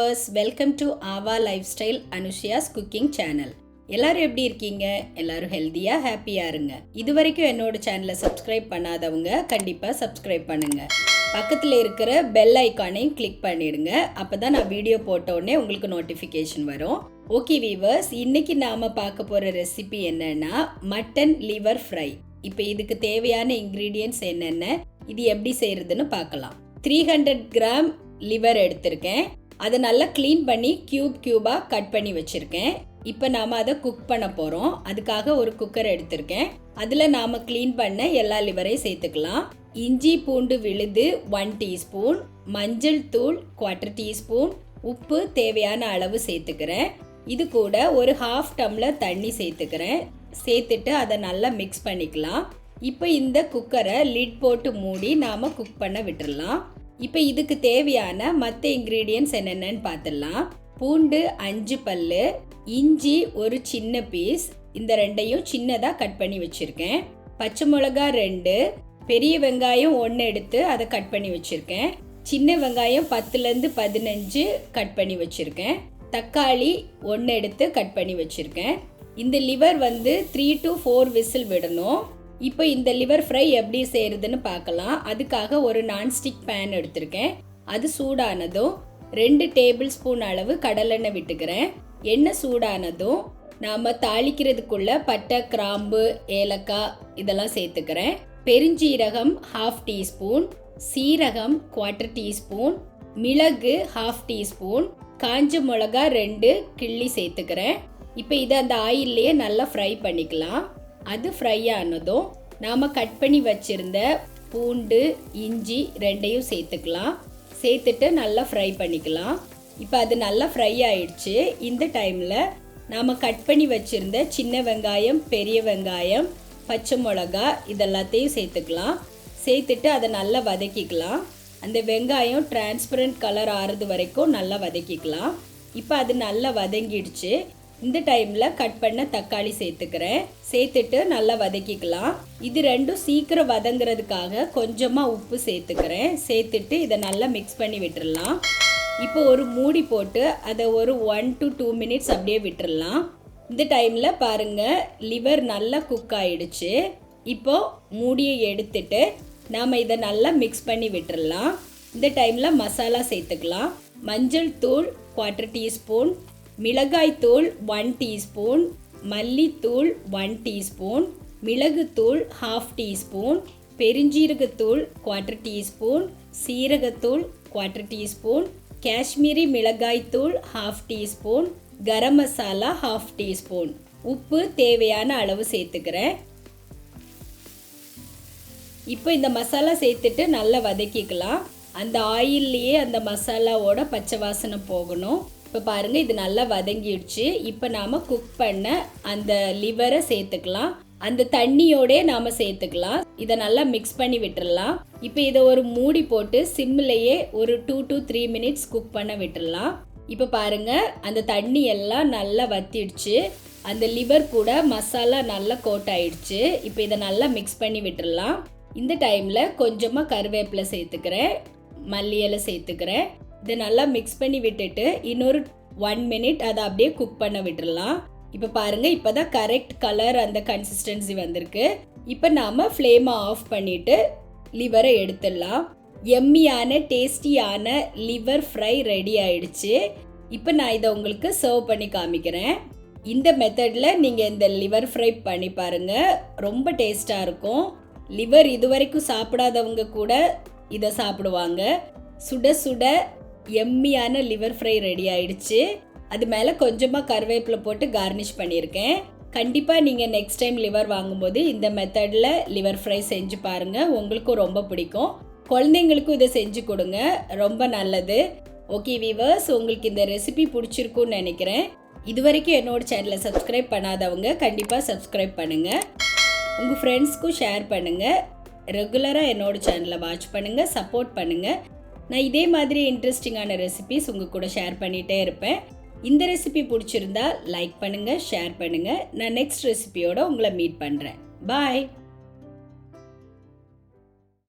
viewers, welcome to AAVA Lifestyle Anushya's Cooking Channel. எல்லாரும் எப்படி இருக்கீங்க? எல்லாரும் ஹெல்தியா ஹாப்பியா இருங்க. இதுவரைக்கும் என்னோட சேனலை சப்ஸ்கிரைப் பண்ணாதவங்க கண்டிப்பா சப்ஸ்கிரைப் பண்ணுங்க. பக்கத்துல இருக்கிற பெல் ஐகானையும் கிளிக் பண்ணிடுங்க. அப்பதான் நான் வீடியோ போட்ட உடனே உங்களுக்கு நோட்டிஃபிகேஷன் வரும். ஓகே வியூவர்ஸ், இன்னைக்கு நாம பார்க்க போற ரெசிபி என்னன்னா மட்டன் லிவர் ஃப்ரை. இப்போ இதுக்கு தேவையான இன்கிரீடியன்ட்ஸ் என்னென்ன, இது எப்படி செய்யறதுன்னு பார்க்கலாம். 300 கிராம் லிவர் எடுத்திருக்கேன். அதை நல்லா க்ளீன் பண்ணி கியூபாக கட் பண்ணி வச்சுருக்கேன். இப்போ நாம் அதை குக் பண்ண போகிறோம். அதுக்காக ஒரு குக்கர் எடுத்திருக்கேன். அதில் நாம் க்ளீன் பண்ண எல்லா லிவரையும் சேர்த்துக்கலாம். இஞ்சி பூண்டு விழுது 1 டீஸ்பூன், மஞ்சள் தூள் 1/4 டீஸ்பூன், உப்பு தேவையான அளவு சேர்த்துக்கிறேன். இது கூட ஒரு 1/2 டம்ளர் தண்ணி சேர்த்துக்கிறேன். சேர்த்துட்டு அதை நல்லா மிக்ஸ் பண்ணிக்கலாம். இப்போ இந்த குக்கரை லிட் போட்டு மூடி நாம் குக் பண்ண விட்டுடலாம். இப்போ இதுக்கு தேவையான மற்ற இன்க்ரீடியன்ட்ஸ் என்னென்னு பார்த்துடலாம். பூண்டு 5 பல்லு, இஞ்சி ஒரு சின்ன பீஸ், இந்த ரெண்டையும் சின்னதாக கட் பண்ணி வச்சுருக்கேன். பச்சை மிளகா 2, பெரிய வெங்காயம் 1 எடுத்து அதை கட் பண்ணி வச்சுருக்கேன். சின்ன வெங்காயம் 10லேருந்து 15 கட் பண்ணி வச்சுருக்கேன். தக்காளி 1 எடுத்து கட் பண்ணி வச்சுருக்கேன். இந்த லிவர் 3 to 4 விசில் விடணும். இப்போ இந்த லிவர் ஃப்ரை எப்படி செய்கிறதுன்னு பார்க்கலாம். அதுக்காக ஒரு நான்ஸ்டிக் பேன் எடுத்திருக்கேன். அது சூடானதும் 2 டேபிள் ஸ்பூன் அளவு கடலெண்ணெய் விட்டுக்கிறேன். எண்ணெய் சூடானதும் நாம் தாளிக்கிறதுக்குள்ள பட்டை, கிராம்பு, ஏலக்காய் இதெல்லாம் சேர்த்துக்கிறேன். பெருஞ்சீரகம் 1/2 டீஸ்பூன், சீரகம் 1/4 டீஸ்பூன், மிளகு 1/2 டீஸ்பூன், காஞ்ச மிளகா 2 கிள்ளி சேர்த்துக்கிறேன். இப்போ இதை அந்த ஆயில்லையே நல்லா ஃப்ரை பண்ணிக்கலாம். அது ஃப்ரை ஆனதும் நாம் கட் பண்ணி வச்சுருந்த பூண்டு, இஞ்சி ரெண்டையும் சேர்த்துக்கலாம். சேர்த்துட்டு நல்லா ஃப்ரை பண்ணிக்கலாம். இப்போ அது நல்லா ஃப்ரை ஆயிடுச்சு. இந்த டைமில் நாம் கட் பண்ணி வச்சுருந்த சின்ன வெங்காயம், பெரிய வெங்காயம், பச்சை மிளகா இதெல்லாத்தையும் சேர்த்துக்கலாம். சேர்த்துட்டு அதை நல்லா வதக்கிக்கலாம். அந்த வெங்காயம் டிரான்ஸ்பரண்ட் கலர் ஆறுது வரைக்கும் நல்லா வதக்கிக்கலாம். இப்போ அது நல்லா வதங்கிடுச்சு. இந்த டைமில் கட் பண்ண தக்காளி சேர்த்துக்கிறேன். சேர்த்துட்டு நல்லா வதக்கிக்கலாம். இது ரெண்டும் சீக்கிரம் வதங்கிறதுக்காக கொஞ்சமாக உப்பு சேர்த்துக்கிறேன். சேர்த்துட்டு இதை நல்லா மிக்ஸ் பண்ணி விட்டுடலாம். இப்போ ஒரு மூடி போட்டு அதை ஒரு 1 to 2 மினிட்ஸ் அப்படியே விட்டுடலாம். இந்த டைமில் பாருங்கள், லிவர் நல்லா குக் ஆகிடுச்சு. இப்போது மூடியை எடுத்துட்டு நாம் இதை நல்லா மிக்ஸ் பண்ணி விட்டுடலாம். இந்த டைமில் மசாலா சேர்த்துக்கலாம். மஞ்சள் தூள் 1/4 டீஸ்பூன், மிளகாய்த்தூள் 1 டீஸ்பூன், மல்லித்தூள் 1 டீஸ்பூன், மிளகுத்தூள் 1/2 டீஸ்பூன், பெருஞ்சீரகத்தூள் 1/4 டீஸ்பூன், சீரகத்தூள் 1/4 டீஸ்பூன், காஷ்மீரி மிளகாய்த்தூள் 1/2 டீஸ்பூன், கரம் மசாலா 1/2 டீஸ்பூன், உப்பு தேவையான அளவு சேர்த்துக்கிறேன். இப்போ இந்த மசாலா சேர்த்துட்டு நல்லா வதக்கிக்கலாம். அந்த ஆயில்லையே அந்த மசாலாவோட பச்சை வாசனை போகணும். இப்போ பாருங்கள், இது நல்லா வதங்கிடுச்சு. இப்போ நாம் குக் பண்ண அந்த லிவரை சேர்த்துக்கலாம். அந்த தண்ணியோடே நாம் சேர்த்துக்கலாம். இதை நல்லா மிக்ஸ் பண்ணி விட்டுடலாம். இப்போ இதை ஒரு மூடி போட்டு சிம்மிலேயே ஒரு 2 to 3 மினிட்ஸ் குக் பண்ண விட்டுடலாம். இப்போ பாருங்கள், அந்த தண்ணி எல்லாம் நல்லா வத்திடுச்சு. அந்த லிவர் கூட மசாலா நல்லா கோட் ஆயிடுச்சு. இப்போ இதை நல்லா மிக்ஸ் பண்ணி விட்டுடலாம். இந்த டைமில் கொஞ்சமாக கருவேப்பிலை சேர்த்துக்கிறேன், மல்லி இலை சேர்த்துக்கிறேன். இதை நல்லா மிக்ஸ் பண்ணி விட்டுட்டு இன்னொரு 1 மினிட் அதை அப்படியே குக் பண்ண விட்டுடலாம். இப்போ பாருங்கள், இப்போ தான் கரெக்ட் கலர் அந்த கன்சிஸ்டன்சி வந்திருக்கு. இப்போ நாம் ஃப்ளேமை ஆஃப் பண்ணிவிட்டு லிவரை எடுத்துடலாம். எம்மியான டேஸ்டியான லிவர் ஃப்ரை ரெடி ஆயிடுச்சு. இப்போ நான் இதை உங்களுக்கு சர்வ் பண்ணி காமிக்கிறேன். இந்த மெத்தடில் நீங்கள் இந்த லிவர் ஃப்ரை பண்ணி பாருங்கள், ரொம்ப டேஸ்ட்டாக இருக்கும். லிவர் இதுவரைக்கும் சாப்பிடாதவங்க கூட இதை சாப்பிடுவாங்க. சுட சுட எம்மியான லிவர் ஃப்ரை ரெடி ஆயிடுச்சு. அது மேலே கொஞ்சமாக கருவேப்பிலை போட்டு கார்னிஷ் பண்ணியிருக்கேன். கண்டிப்பாக நீங்கள் நெக்ஸ்ட் டைம் லிவர் வாங்கும்போது இந்த மெத்தடில் லிவர் ஃப்ரை செஞ்சு பாருங்கள், உங்களுக்கும் ரொம்ப பிடிக்கும். குழந்தைங்களுக்கும் இதை செஞ்சு கொடுங்க, ரொம்ப நல்லது. ஓகே வீவர்ஸ், உங்களுக்கு இந்த ரெசிபி பிடிச்சிருக்குன்னு நினைக்கிறேன். இது வரைக்கும் என்னோட சேனலை சப்ஸ்கிரைப் பண்ணாதவங்க கண்டிப்பாக சப்ஸ்கிரைப் பண்ணுங்கள். உங்கள் ஃப்ரெண்ட்ஸ்க்கும் ஷேர் பண்ணுங்கள். ரெகுலராக என்னோட சேனலை வாட்ச் பண்ணுங்கள், சப்போர்ட் பண்ணுங்கள். நான் இதே மாதிரி இன்ட்ரெஸ்டிங்கான ரெசிபிஸ் உங்கள் கூட ஷேர் பண்ணிகிட்டே இருப்பேன். இந்த ரெசிபி பிடிச்சிருந்தா லைக் பண்ணுங்கள், ஷேர் பண்ணுங்கள். நான் நெக்ஸ்ட் ரெசிபியோட உங்களை மீட் பண்ணுறேன். பாய்.